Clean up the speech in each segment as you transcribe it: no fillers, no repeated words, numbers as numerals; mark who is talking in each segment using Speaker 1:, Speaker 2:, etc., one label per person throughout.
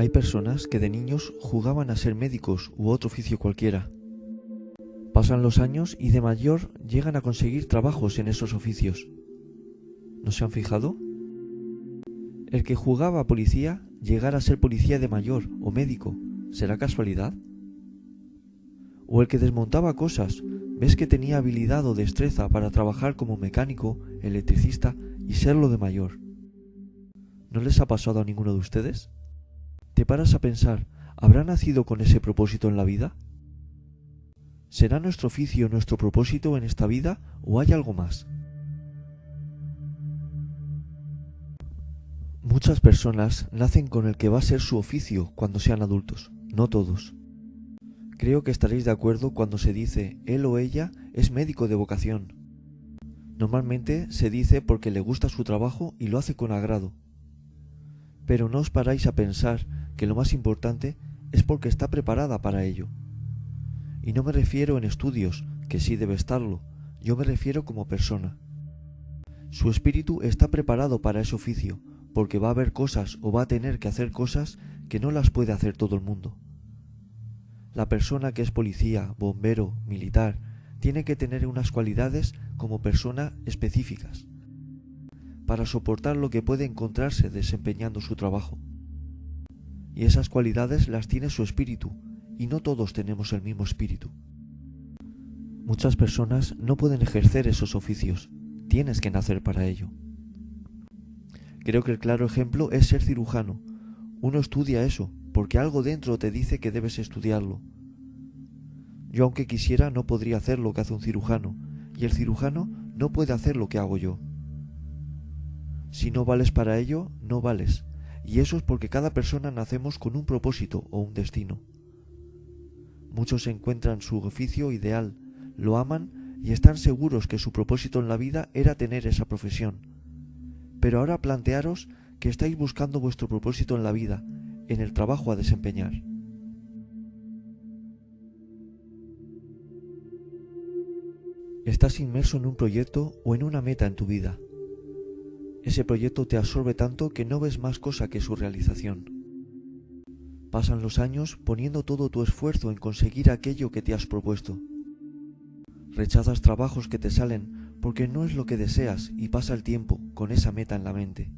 Speaker 1: Hay personas que de niños jugaban a ser médicos u otro oficio cualquiera. Pasan los años y de mayor llegan a conseguir trabajos en esos oficios. ¿No se han fijado? El que jugaba a policía llegar a ser policía de mayor o médico, ¿será casualidad? O el que desmontaba cosas, ¿ves que tenía habilidad o destreza para trabajar como mecánico, electricista y serlo de mayor? ¿No les ha pasado a ninguno de ustedes? ¿Te paras a pensar, ¿habrá nacido con ese propósito en la vida? ¿Será nuestro oficio nuestro propósito en esta vida o hay algo más? Muchas personas nacen con el que va a ser su oficio cuando sean adultos, no todos. Creo que estaréis de acuerdo cuando se dice él o ella es médico de vocación. Normalmente se dice porque le gusta su trabajo y lo hace con agrado. Pero no os paráis a pensar que lo más importante es porque está preparada para ello. Y no me refiero en estudios, que sí debe estarlo, yo me refiero como persona. Su espíritu está preparado para ese oficio, porque va a haber cosas o va a tener que hacer cosas que no las puede hacer todo el mundo. La persona que es policía, bombero, militar, tiene que tener unas cualidades como persona específicas, para soportar lo que puede encontrarse desempeñando su trabajo. Y esas cualidades las tiene su espíritu, y no todos tenemos el mismo espíritu. Muchas personas no pueden ejercer esos oficios, tienes que nacer para ello. Creo que el claro ejemplo es ser cirujano. Uno estudia eso, porque algo dentro te dice que debes estudiarlo. Yo aunque quisiera no podría hacer lo que hace un cirujano, y el cirujano no puede hacer lo que hago yo. Si no vales para ello, no vales, y eso es porque cada persona nacemos con un propósito o un destino. Muchos encuentran su oficio ideal, lo aman y están seguros que su propósito en la vida era tener esa profesión. Pero ahora plantearos que estáis buscando vuestro propósito en la vida, en el trabajo a desempeñar. Estás inmerso en un proyecto o en una meta en tu vida. Ese proyecto te absorbe tanto que no ves más cosa que su realización. Pasan los años poniendo todo tu esfuerzo en conseguir aquello que te has propuesto. Rechazas trabajos que te salen porque no es lo que deseas y pasa el tiempo con esa meta en la mente.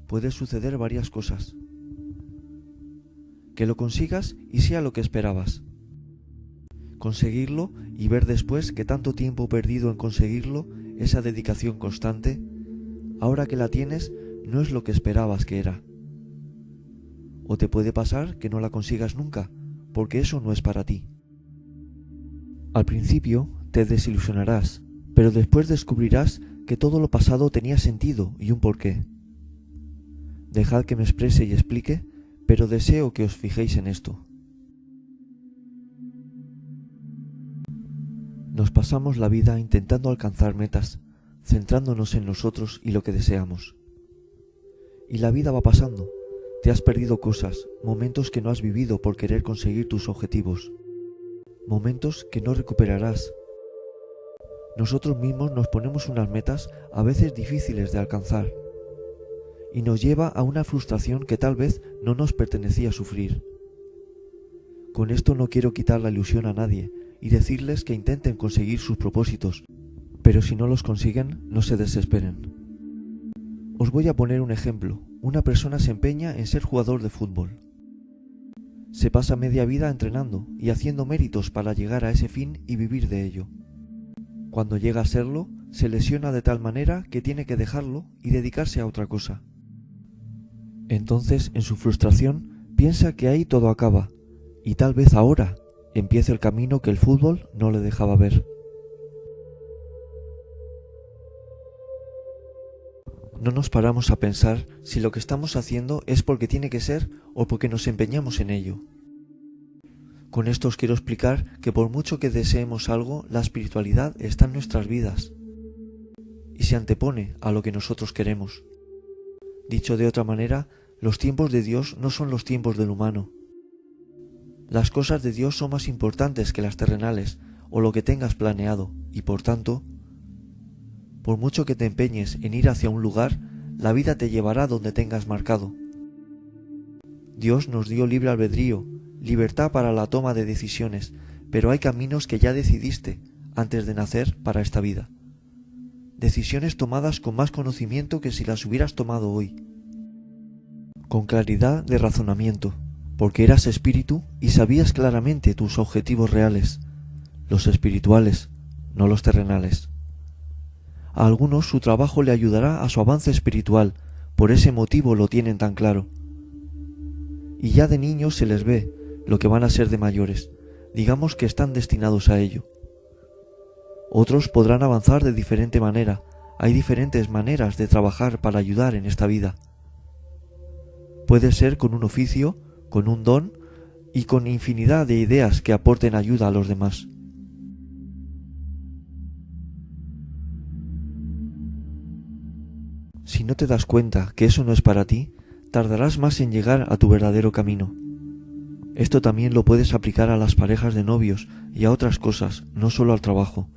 Speaker 1: Puede suceder varias cosas. Que lo consigas y sea lo que esperabas. Conseguirlo y ver después que tanto tiempo perdido en conseguirlo, esa dedicación constante, ahora que la tienes, no es lo que esperabas que era. O te puede pasar que no la consigas nunca, porque eso no es para ti. Al principio te desilusionarás, pero después descubrirás que todo lo pasado tenía sentido y un porqué. Dejad que me exprese y explique, pero deseo que os fijéis en esto. Nos pasamos la vida intentando alcanzar metas, centrándonos en nosotros y lo que deseamos. Y la vida va pasando. Te has perdido cosas, momentos que no has vivido por querer conseguir tus objetivos. Momentos que no recuperarás. Nosotros mismos nos ponemos unas metas a veces difíciles de alcanzar. Y nos lleva a una frustración que tal vez no nos pertenecía sufrir. Con esto no quiero quitar la ilusión a nadie y decirles que intenten conseguir sus propósitos, pero si no los consiguen, no se desesperen. Os voy a poner un ejemplo. Una persona se empeña en ser jugador de fútbol. Se pasa media vida entrenando y haciendo méritos para llegar a ese fin y vivir de ello. Cuando llega a serlo, se lesiona de tal manera que tiene que dejarlo y dedicarse a otra cosa. Entonces, en su frustración, piensa que ahí todo acaba, y tal vez ahora empiece el camino que el fútbol no le dejaba ver. No nos paramos a pensar si lo que estamos haciendo es porque tiene que ser o porque nos empeñamos en ello. Con esto os quiero explicar que por mucho que deseemos algo, la espiritualidad está en nuestras vidas y se antepone a lo que nosotros queremos. Dicho de otra manera, los tiempos de Dios no son los tiempos del humano. Las cosas de Dios son más importantes que las terrenales o lo que tengas planeado y por tanto, por mucho que te empeñes en ir hacia un lugar, la vida te llevará donde tengas marcado. Dios nos dio libre albedrío, libertad para la toma de decisiones, pero hay caminos que ya decidiste antes de nacer para esta vida. Decisiones tomadas con más conocimiento que si las hubieras tomado hoy. Con claridad de razonamiento, porque eras espíritu y sabías claramente tus objetivos reales, los espirituales, no los terrenales. A algunos su trabajo le ayudará a su avance espiritual, por ese motivo lo tienen tan claro. Y ya de niños se les ve lo que van a ser de mayores, digamos que están destinados a ello. Otros podrán avanzar de diferente manera, hay diferentes maneras de trabajar para ayudar en esta vida. Puede ser con un oficio, con un don y con infinidad de ideas que aporten ayuda a los demás. Si no te das cuenta que eso no es para ti, tardarás más en llegar a tu verdadero camino. Esto también lo puedes aplicar a las parejas de novios y a otras cosas, no solo al trabajo.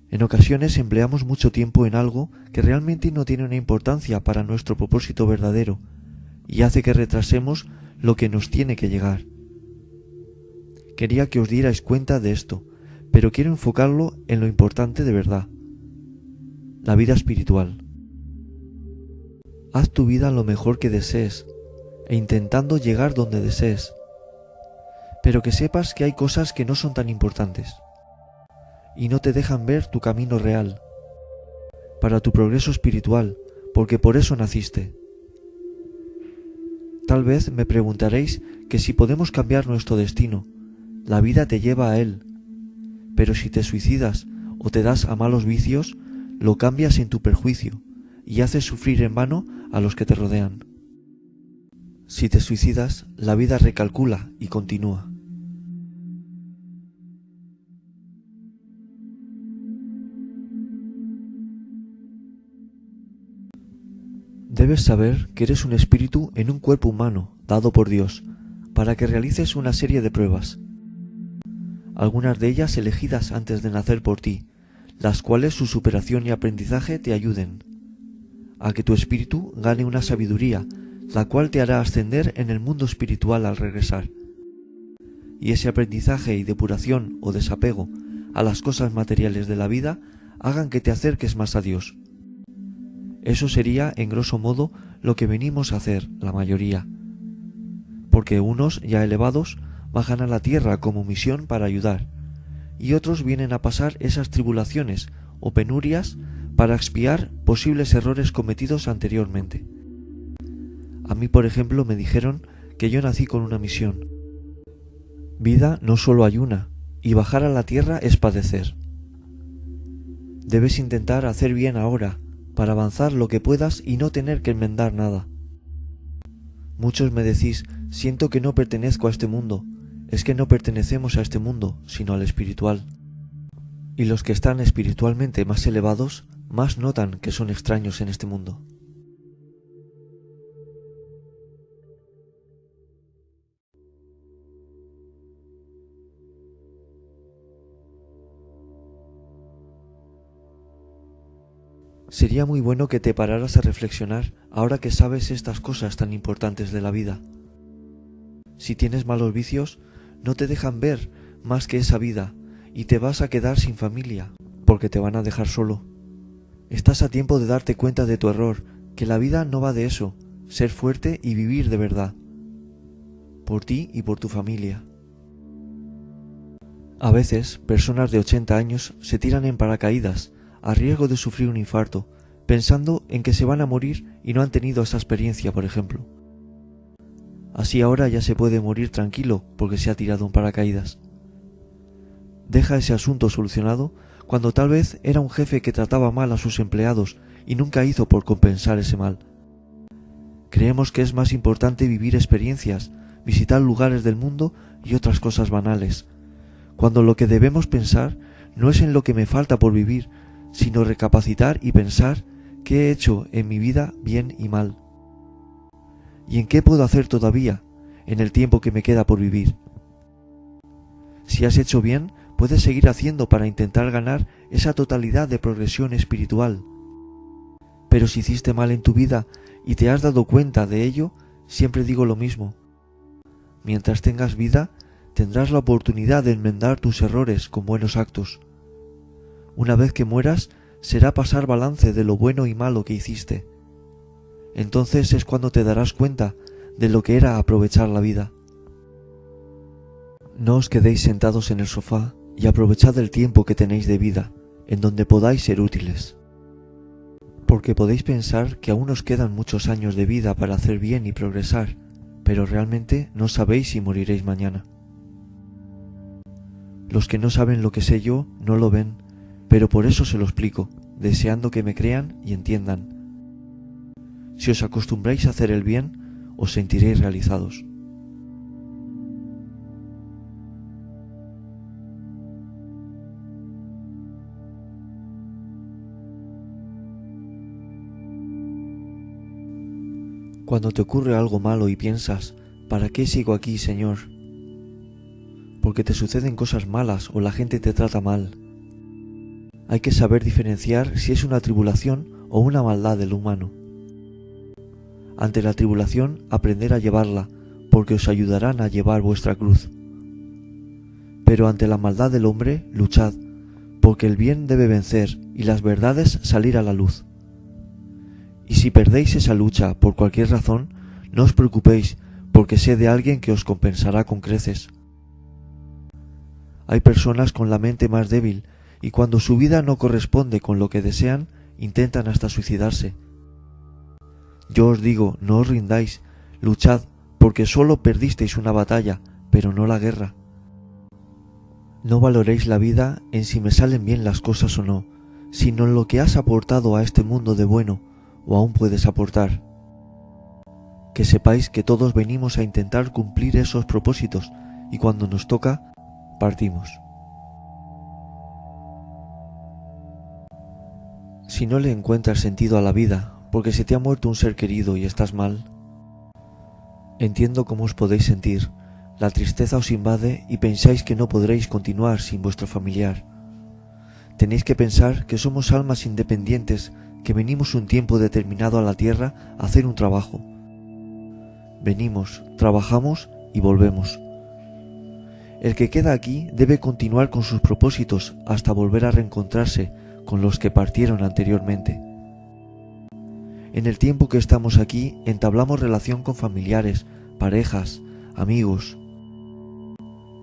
Speaker 1: En ocasiones empleamos mucho tiempo en algo que realmente no tiene una importancia para nuestro propósito verdadero y hace que retrasemos lo que nos tiene que llegar. Quería que os dierais cuenta de esto, pero quiero enfocarlo en lo importante de verdad, la vida espiritual. Haz tu vida lo mejor que desees e intentando llegar donde desees, pero que sepas que hay cosas que no son tan importantes y no te dejan ver tu camino real, para tu progreso espiritual, porque por eso naciste. Tal vez me preguntaréis que si podemos cambiar nuestro destino, la vida te lleva a él, pero si te suicidas o te das a malos vicios, lo cambias en tu perjuicio y haces sufrir en vano a los que te rodean. Si te suicidas, la vida recalcula y continúa. Debes saber que eres un espíritu en un cuerpo humano dado por Dios, para que realices una serie de pruebas, algunas de ellas elegidas antes de nacer por ti, las cuales su superación y aprendizaje te ayuden a que tu espíritu gane una sabiduría, la cual te hará ascender en el mundo espiritual al regresar. Y ese aprendizaje y depuración o desapego a las cosas materiales de la vida hagan que te acerques más a Dios. Eso sería, en grosso modo, lo que venimos a hacer, la mayoría. Porque unos, ya elevados, bajan a la tierra como misión para ayudar, y otros vienen a pasar esas tribulaciones o penurias para expiar posibles errores cometidos anteriormente. A mí, por ejemplo, me dijeron que yo nací con una misión. Vida no solo hay una, y bajar a la tierra es padecer. Debes intentar hacer bien ahora, para avanzar lo que puedas y no tener que enmendar nada. Muchos me decís, siento que no pertenezco a este mundo. Es que no pertenecemos a este mundo, sino al espiritual. Y los que están espiritualmente más elevados, más notan que son extraños en este mundo. Sería muy bueno que te pararas a reflexionar ahora que sabes estas cosas tan importantes de la vida. Si tienes malos vicios, no te dejan ver más que esa vida y te vas a quedar sin familia, porque te van a dejar solo. Estás a tiempo de darte cuenta de tu error, que la vida no va de eso, ser fuerte y vivir de verdad, por ti y por tu familia. A veces, personas de 80 años se tiran en paracaídas, a riesgo de sufrir un infarto, pensando en que se van a morir y no han tenido esa experiencia, por ejemplo. Así ahora ya se puede morir tranquilo porque se ha tirado un paracaídas. Deja ese asunto solucionado cuando tal vez era un jefe que trataba mal a sus empleados y nunca hizo por compensar ese mal. Creemos que es más importante vivir experiencias, visitar lugares del mundo y otras cosas banales, cuando lo que debemos pensar no es en lo que me falta por vivir, sino recapacitar y pensar qué he hecho en mi vida bien y mal, y en qué puedo hacer todavía en el tiempo que me queda por vivir. Si has hecho bien, puedes seguir haciendo para intentar ganar esa totalidad de progresión espiritual. Pero si hiciste mal en tu vida y te has dado cuenta de ello, Siempre digo lo mismo. Mientras tengas vida, tendrás la oportunidad de enmendar tus errores con buenos actos. Una vez que mueras, será pasar balance de lo bueno y malo que hiciste. Entonces es cuando te darás cuenta de lo que era aprovechar la vida. No os quedéis sentados en el sofá y aprovechad el tiempo que tenéis de vida, en donde podáis ser útiles. Porque podéis pensar que aún os quedan muchos años de vida para hacer bien y progresar, pero realmente no sabéis si moriréis mañana. Los que no saben lo que sé yo no lo ven, pero por eso se lo explico, deseando que me crean y entiendan. Si os acostumbráis a hacer el bien, os sentiréis realizados. Cuando te ocurre algo malo y piensas, ¿para qué sigo aquí, Señor? Porque te suceden cosas malas o la gente te trata mal. Hay que saber diferenciar si es una tribulación o una maldad del humano. Ante la tribulación, aprender a llevarla, porque os ayudarán a llevar vuestra cruz. Pero ante la maldad del hombre, luchad, porque el bien debe vencer y las verdades salir a la luz. Y si perdéis esa lucha por cualquier razón, no os preocupéis, porque sé de alguien que os compensará con creces. Hay personas con la mente más débil, y cuando su vida no corresponde con lo que desean, intentan hasta suicidarse. Yo os digo, no os rindáis, luchad, porque solo perdisteis una batalla, pero no la guerra. No valoréis la vida en si me salen bien las cosas o no, sino en lo que has aportado a este mundo de bueno, o aún puedes aportar. Que sepáis que todos venimos a intentar cumplir esos propósitos, y cuando nos toca, partimos. Si no le encuentras sentido a la vida, porque se te ha muerto un ser querido y estás mal, entiendo cómo os podéis sentir. La tristeza os invade y pensáis que no podréis continuar sin vuestro familiar. Tenéis que pensar que somos almas independientes que venimos un tiempo determinado a la tierra a hacer un trabajo. Venimos, trabajamos y volvemos. El que queda aquí debe continuar con sus propósitos hasta volver a reencontrarse con los que partieron anteriormente. En el tiempo que estamos aquí entablamos relación con familiares, parejas, amigos.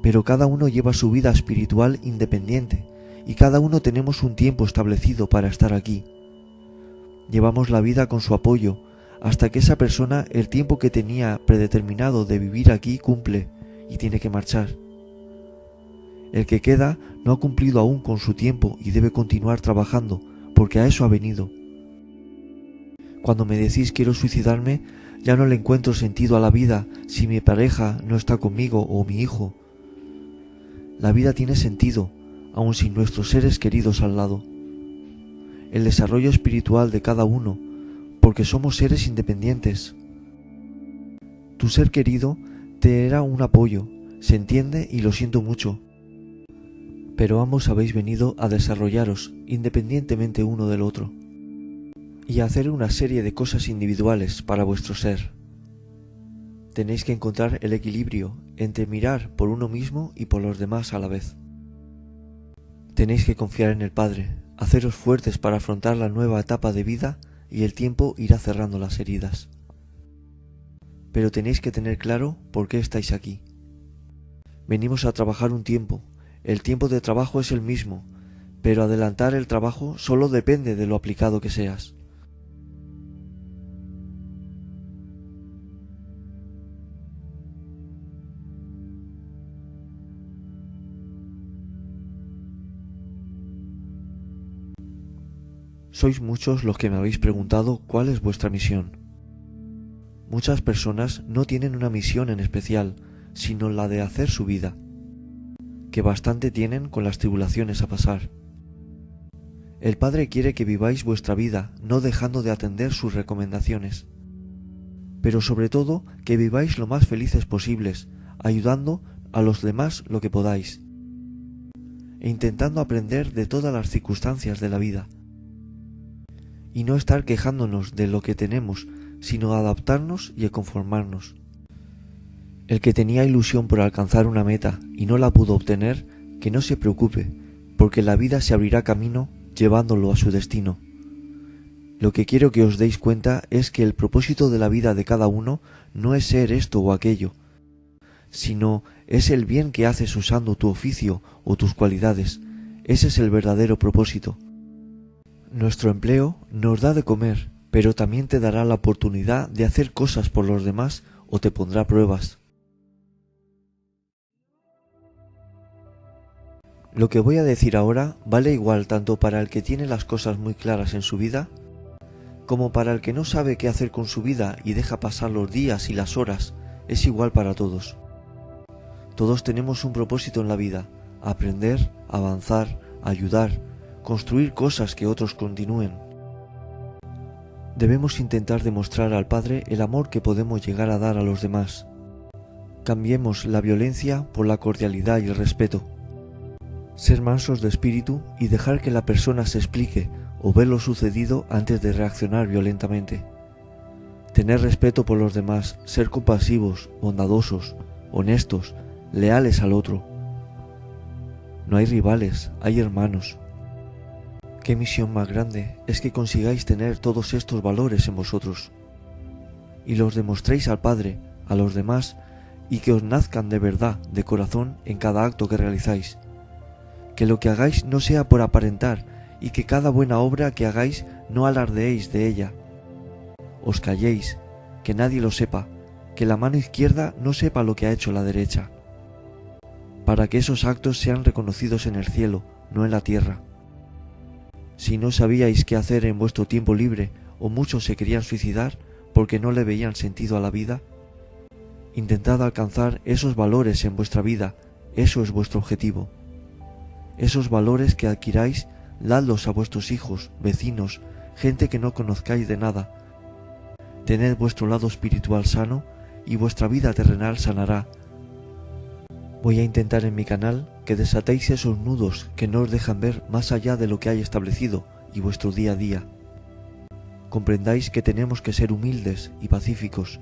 Speaker 1: Pero cada uno lleva su vida espiritual independiente y cada uno tenemos un tiempo establecido para estar aquí. Llevamos la vida con su apoyo hasta que esa persona el tiempo que tenía predeterminado de vivir aquí cumple y tiene que marchar. El que queda no ha cumplido aún con su tiempo y debe continuar trabajando porque a eso ha venido. Cuando me decís quiero suicidarme, ya no le encuentro sentido a la vida si mi pareja no está conmigo o mi hijo. La vida tiene sentido, aun sin nuestros seres queridos al lado. El desarrollo espiritual de cada uno, porque somos seres independientes. Tu ser querido te era un apoyo, se entiende y lo siento mucho. Pero ambos habéis venido a desarrollaros independientemente uno del otro y a hacer una serie de cosas individuales para vuestro ser. Tenéis que encontrar el equilibrio entre mirar por uno mismo y por los demás a la vez. Tenéis que confiar en el Padre, haceros fuertes para afrontar la nueva etapa de vida y el tiempo irá cerrando las heridas. Pero tenéis que tener claro por qué estáis aquí. Venimos a trabajar un tiempo, el tiempo de trabajo es el mismo, pero adelantar el trabajo solo depende de lo aplicado que seas. Sois muchos los que me habéis preguntado cuál es vuestra misión. Muchas personas no tienen una misión en especial, sino la de hacer su vida, que bastante tienen con las tribulaciones a pasar. El Padre quiere que viváis vuestra vida, no dejando de atender sus recomendaciones, pero sobre todo que viváis lo más felices posibles, ayudando a los demás lo que podáis, e intentando aprender de todas las circunstancias de la vida, y no estar quejándonos de lo que tenemos, sino a adaptarnos y a conformarnos. El que tenía ilusión por alcanzar una meta y no la pudo obtener, que no se preocupe, porque la vida se abrirá camino llevándolo a su destino. Lo que quiero que os deis cuenta es que el propósito de la vida de cada uno no es ser esto o aquello, sino es el bien que haces usando tu oficio o tus cualidades. Ese es el verdadero propósito. Nuestro empleo nos da de comer, pero también te dará la oportunidad de hacer cosas por los demás o te pondrá pruebas. Lo que voy a decir ahora vale igual tanto para el que tiene las cosas muy claras en su vida, como para el que no sabe qué hacer con su vida y deja pasar los días y las horas. Es igual para todos. Todos tenemos un propósito en la vida: aprender, avanzar, ayudar, construir cosas que otros continúen. Debemos intentar demostrar al Padre el amor que podemos llegar a dar a los demás. Cambiemos la violencia por la cordialidad y el respeto. Ser mansos de espíritu y dejar que la persona se explique o ver lo sucedido antes de reaccionar violentamente. Tener respeto por los demás, ser compasivos, bondadosos, honestos, leales al otro. No hay rivales, hay hermanos. Qué misión más grande es que consigáis tener todos estos valores en vosotros y los demostréis al Padre, a los demás, y que os nazcan de verdad, de corazón, en cada acto que realizáis. Que lo que hagáis no sea por aparentar y que cada buena obra que hagáis no alardeéis de ella. Os calléis, que nadie lo sepa, que la mano izquierda no sepa lo que ha hecho la derecha, para que esos actos sean reconocidos en el cielo, no en la tierra. Si no sabíais qué hacer en vuestro tiempo libre, o muchos se querían suicidar porque no le veían sentido a la vida, intentad alcanzar esos valores en vuestra vida. Eso es vuestro objetivo. Esos valores que adquiráis, dadlos a vuestros hijos, vecinos, gente que no conozcáis de nada. Tened vuestro lado espiritual sano y vuestra vida terrenal sanará. Voy a intentar en mi canal que desatéis esos nudos que no os dejan ver más allá de lo que hay establecido y vuestro día a día. Comprendáis que tenemos que ser humildes y pacíficos,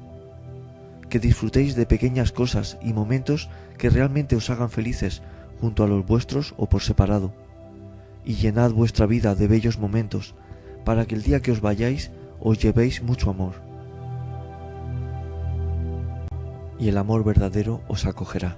Speaker 1: que disfrutéis de pequeñas cosas y momentos que realmente os hagan felices junto a los vuestros o por separado, y llenad vuestra vida de bellos momentos para que el día que os vayáis os llevéis mucho amor, y el amor verdadero os acogerá.